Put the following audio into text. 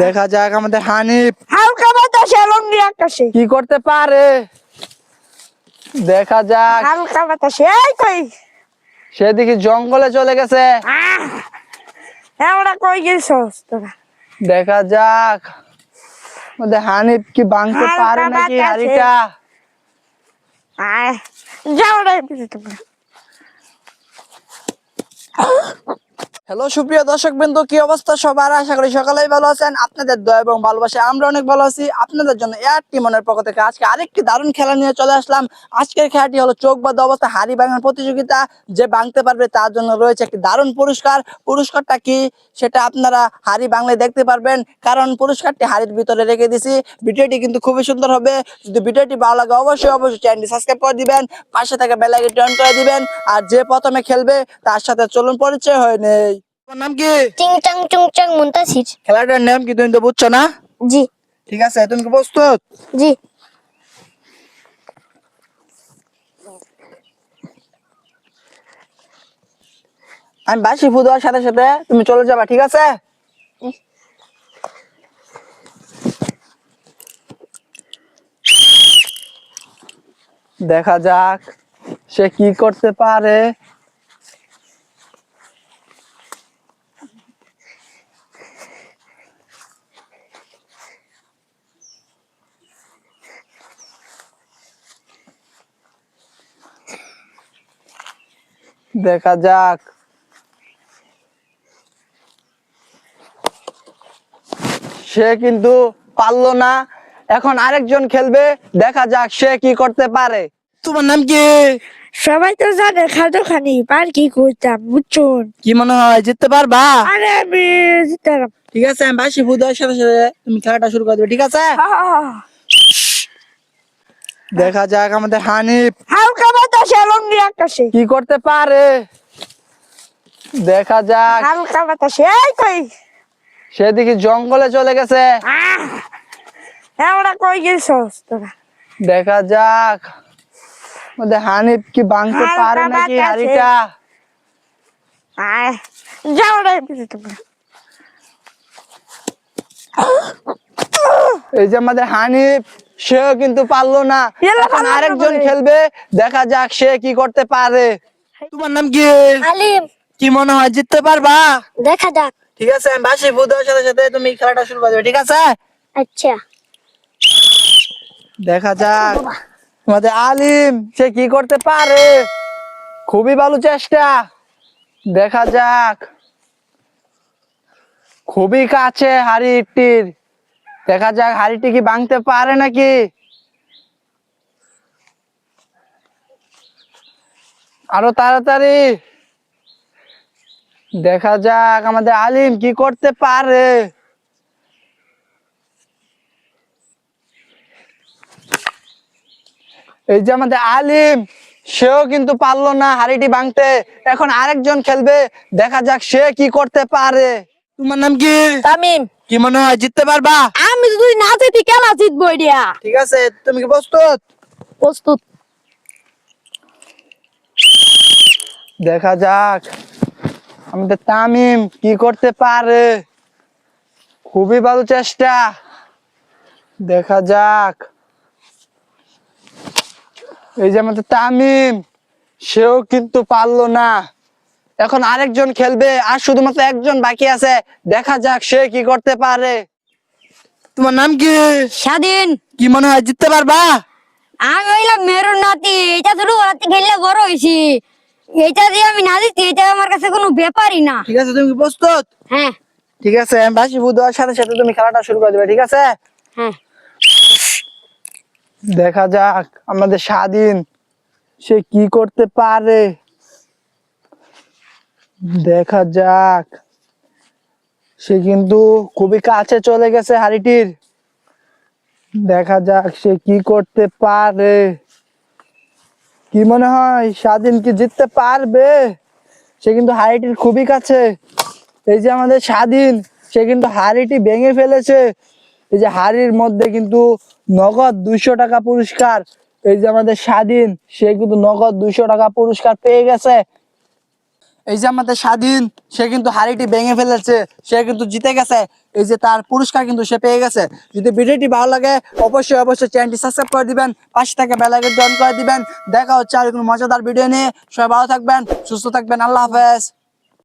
দেখা যাক আমাদের হানিফ হালকা বাতাসে লঙ্গি আকাশে কি করতে পারে। দেখা যাক। হালকা বাতাসে এই কই সেদিকে জঙ্গলে চলে গেছে। আমরা কই গেছস তোরা? দেখা যাক আমাদের হানিফ কি ভাঙতে পারে হালকা নাকি বাতাসে। হাড়িটা। যাও রে তোমরা। হ্যালো সুপ্রিয় দর্শক বৃন্দ, কি অবস্থা সবার? আশা করি সকালেই ভালো আছেন। আপনাদের দয়া এবং ভালোবাসা আমরা অনেক ভালো আছি। আপনাদের জন্য এআরটি মনের পক্ষ থেকে আজকে আরেকটি দারুণ খেলা নিয়ে চলে আসলাম। আজকের খেলাটি হলো চোখ বাঁধা অবস্থা হাড়ি ভাঙার প্রতিযোগিতা। যে ভাঙতে পারবে তার জন্য রয়েছে একটি দারুণ পুরস্কার। পুরস্কারটা কি সেটা আপনারা হাড়ি ভাঙলে দেখতে পারবেন, কারণ পুরস্কারটি হাড়ির ভিতরে রেখে দিছি। ভিডিওটি কিন্তু খুবই সুন্দর হবে। যদি ভিডিওটি ভালো লাগে অবশ্যই চ্যানেলটি সাবস্ক্রাইব করে দিবেন, পাশে থাকা বেল আইকনটি অন করে দিবেন। আর যে প্রথমে খেলবে তার সাথে চলুন পরিচয় হয়ে নেই। তোমার নাম কি? চিং চাং চুং চাং মুনতাসির। খেলাটার নাম কি তুমি তো বুঝছো না? জি ঠিক আছে, তুমি কি প্রস্তুত? জি। আমি বাসি ফু দেওয়ার সাথে সাথে তুমি চলে যাবা, ঠিক আছে? দেখা যাক সে কি করতে পারে। দেখা যাক। সে কিন্তু পারলো না, এখন আরেকজন খেলবে। দেখা যাক সে কি করতে পারে। তোমার নাম কি? সবাই তো জানে খাদ্য খানি পার কি করতাম বুঝছুন। কি মনে হয় জিততে পারবা? আরে আমি জিতাম। ঠিক আছে, আমি বাসি ফু দেওয়ার সাথে সাথে তুমি খেলাটা শুরু করে দেবে, ঠিক আছে? দেখা যাক আমাদের হানিফ হালকা বাতাসে লঙ্গি আকাশে কি করতে পারে। দেখা যাক। হালকা বাতাসে এই কই সেদিকে জঙ্গলে চলে গেছে। আমরা কই গেছস তোরা? দেখা যাক আমাদের হানিফ কি ভাঙতে হালকা পারে নাকি বাতাসে। হাড়িটা। যাও রে তোমরা। এই যে আমাদের হানিফ, সেও কিন্তু পারলো না। এখন আরেকজন খেলবে। দেখা যাক সে কি করতে পারে। তোমার নাম কি? আলিম। কি মনে হয় জিততে পারবা? দেখা যাক। ঠিক আছে, আমি বাসি ফু দেওয়ার সাথে সাথে তুমি খেলাটা শুরু করে দেবে, ঠিক আছে? আচ্ছা দেখা যাক আমাদের আলিম সে কি করতে পারে। খুবই ভালো চেষ্টা। দেখা যাক। খুবই কাছে হাড়িটির। দেখা যাক হাড়িটি কি ভাঙতে পারে নাকি। আরো তাড়াতাড়ি। দেখা যাক আমাদের আলিম কি করতে পারে। এই যে আমাদের আলিম, সেও কিন্তু পারলো না হাড়িটি ভাঙতে। এখন আরেকজন খেলবে। দেখা যাক সে কি করতে পারে। তোমার নাম কি? তামিম। কি মনে হয় জিততে পারবা? আমি যদি না জিতি খেলা জিতবো এটা। ঠিক আছে, তুমি কি প্রস্তুত? প্রস্তুত। দেখা যাক আমাদের তামিম কি করতে পারে। খুবই ভালো চেষ্টা। দেখা যাক। এই যে আমাদের তামিম, সেও কিন্তু পারলো না। এখন আরেকজন খেলবে, আর শুধুমাত্র একজন বাকি আছে। দেখা যাক সে কি করতে পারে। তোমার নাম কি? স্বাধীন। কি মনে হয় জিততে পারবা? আমি হইলাম মেরুন নাতি, এটা তো রাতে খেললে বড় হয়েছি। এটা দিয়ে আমি না জিতি এটা আমার কাছে কোনো ব্যাপারই না। ঠিক আছে, তুমি কি প্রস্তুত? হ্যাঁ ঠিক আছে, আমি বাসি ফু দেওয়ার সাথে সাথে তুমি খেলাটা শুরু করে দেবে, ঠিক আছে? হ্যাঁ। দেখা যাক আমাদের স্বাধীন সে কি করতে পারে। দেখা যাক। সে কিন্তু খুবই কাছে চলে গেছে হাড়িটির। দেখা যাক সে কি করতে পারে। কি মনে হয় স্বাধীন কি জিততে পারবে? সে কিন্তু হাড়িটির খুবই কাছে। এই যে আমাদের স্বাধীন, সে কিন্তু হাড়িটি ভেঙে ফেলেছে। এই যে হাড়ির মধ্যে কিন্তু নগদ 200 টাকা পুরস্কার। এই যে আমাদের স্বাধীন, সে কিন্তু নগদ 200 টাকা পুরস্কার পেয়ে গেছে। এই যে আমাদের স্বাধীন, সে কিন্তু হাড়িটি ভেঙে ফেলেছে, সে কিন্তু জিতে গেছে। এই যে তার পুরস্কার কিন্তু সে পেয়ে গেছে। যদি ভিডিওটি ভালো লাগে অবশ্যই অবশ্যই চ্যানেলটি সাবস্ক্রাইব করে দিবেন, পাশে থেকে বেল আইকনটি অন করে দিবেন। দেখা হচ্ছে আর কোনো মজাদার ভিডিও নিয়ে। সবাই ভালো থাকবেন, সুস্থ থাকবেন, আল্লাহ হাফেজ।